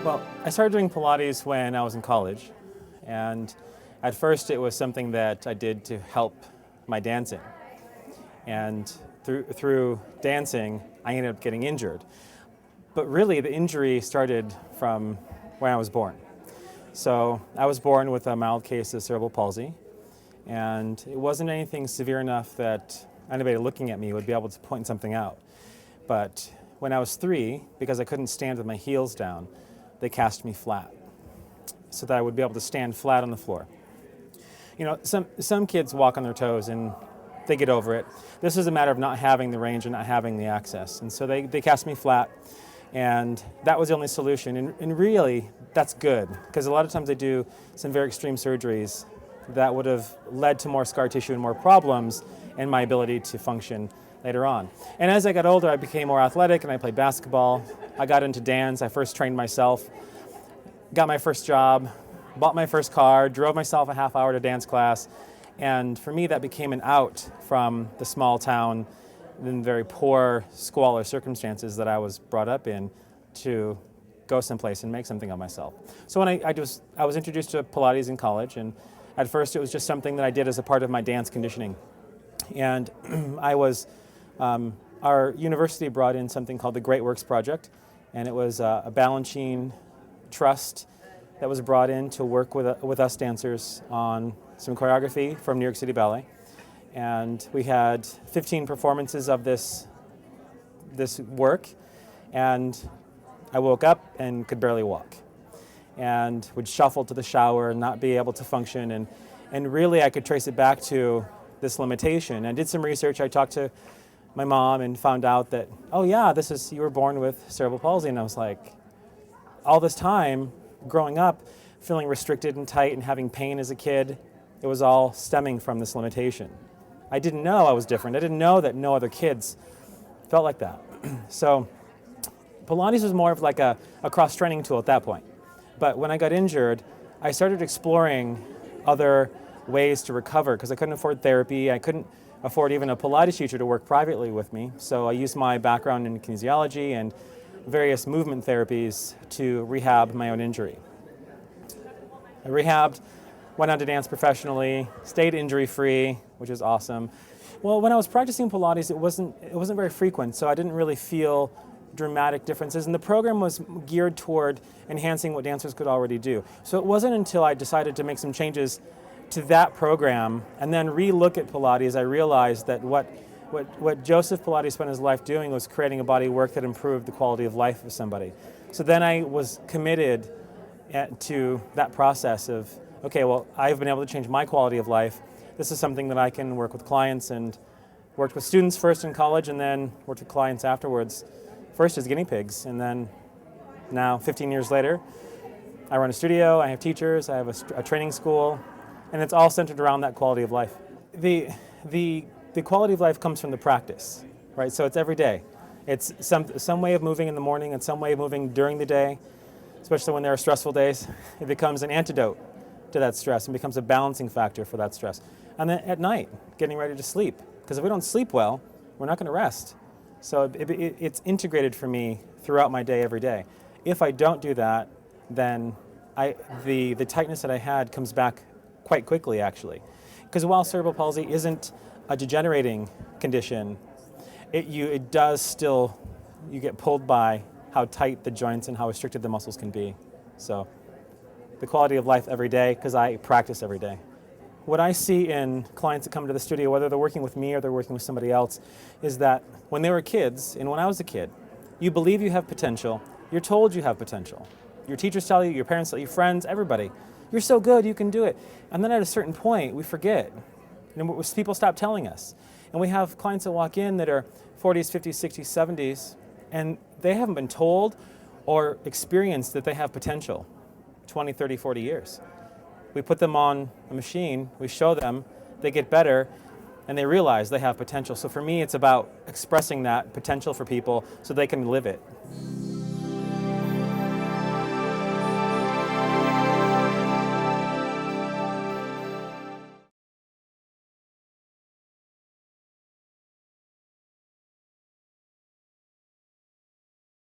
Well, I started doing Pilates when I was in college, and at first it was something that I did to help my dancing. And through dancing, I ended up getting injured. But really, the injury started from when I was born. So I was born with a mild case of cerebral palsy, and it wasn't anything severe enough that anybody looking at me would be able to point something out. But when I was 3, because I couldn't stand with my heels down, they cast me flat so that I would be able to stand flat on the floor. You know, some kids walk on their toes and they get over it. This is a matter of not having the range and not having the access. And so they cast me flat, and that was the only solution. And really, that's good, because a lot of times they do some very extreme surgeries that would have led to more scar tissue and more problems in my ability to function later on. And as I got older, I became more athletic and I played basketball. I got into dance. I first trained myself, got my first job, bought my first car, drove myself a half hour to dance class. And for me, that became an out from the small town and very poor squalor circumstances that I was brought up in to go someplace and make something of myself. So when I was introduced to Pilates in college, and at first it was just something that I did as a part of my dance conditioning. And our university brought in something called the Great Works Project, and it was a Balanchine trust that was brought in to work with us dancers on some choreography from New York City Ballet. And we had 15 performances of this work, and I woke up and could barely walk, and would shuffle to the shower and not be able to function. And really I could trace it back to this limitation. I did some research. I talked to my mom and found out that, oh yeah, you were born with cerebral palsy. And I was like, all this time growing up, feeling restricted and tight and having pain as a kid, it was all stemming from this limitation. I didn't know I was different. I didn't know that no other kids felt like that. So Pilates was more of like a cross-training tool at that point. But when I got injured, I started exploring other ways to recover, because I couldn't afford therapy. I couldn't afford even a Pilates teacher to work privately with me. So I used my background in kinesiology and various movement therapies to rehab my own injury. I rehabbed, went on to dance professionally, stayed injury-free, which is awesome. Well, when I was practicing Pilates, it wasn't very frequent, so I didn't really feel dramatic differences, and the program was geared toward enhancing what dancers could already do. So it wasn't until I decided to make some changes to that program and then re-look at Pilates, I realized that what Joseph Pilates spent his life doing was creating a body of work that improved the quality of life of somebody. So then I was committed to that process of, okay, well, I've been able to change my quality of life. This is something that I can work with clients, and worked with students first in college and then worked with clients afterwards, first as guinea pigs, and then now 15 years later, I run a studio, I have teachers, I have a training school, and it's all centered around that quality of life. The quality of life comes from the practice, right? So it's every day. It's some way of moving in the morning and some way of moving during the day, especially when there are stressful days. It becomes an antidote to that stress and becomes a balancing factor for that stress. And then at night, getting ready to sleep, because if we don't sleep well, we're not going to rest. So it's integrated for me throughout my day, every day. If I don't do that, then the tightness that I had comes back quite quickly, actually. Because while cerebral palsy isn't a degenerating condition, it does still, you get pulled by how tight the joints and how restricted the muscles can be. So the quality of life every day, because I practice every day. What I see in clients that come to the studio, whether they're working with me or they're working with somebody else, is that when they were kids, and when I was a kid, you believe you have potential, you're told you have potential. Your teachers tell you, your parents tell you, your friends, everybody, you're so good, you can do it. And then at a certain point, we forget. And people stop telling us. And we have clients that walk in that are 40s, 50s, 60s, 70s, and they haven't been told or experienced that they have potential 20, 30, 40 years. We put them on a machine, we show them, they get better, and they realize they have potential. So for me, it's about expressing that potential for people so they can live it.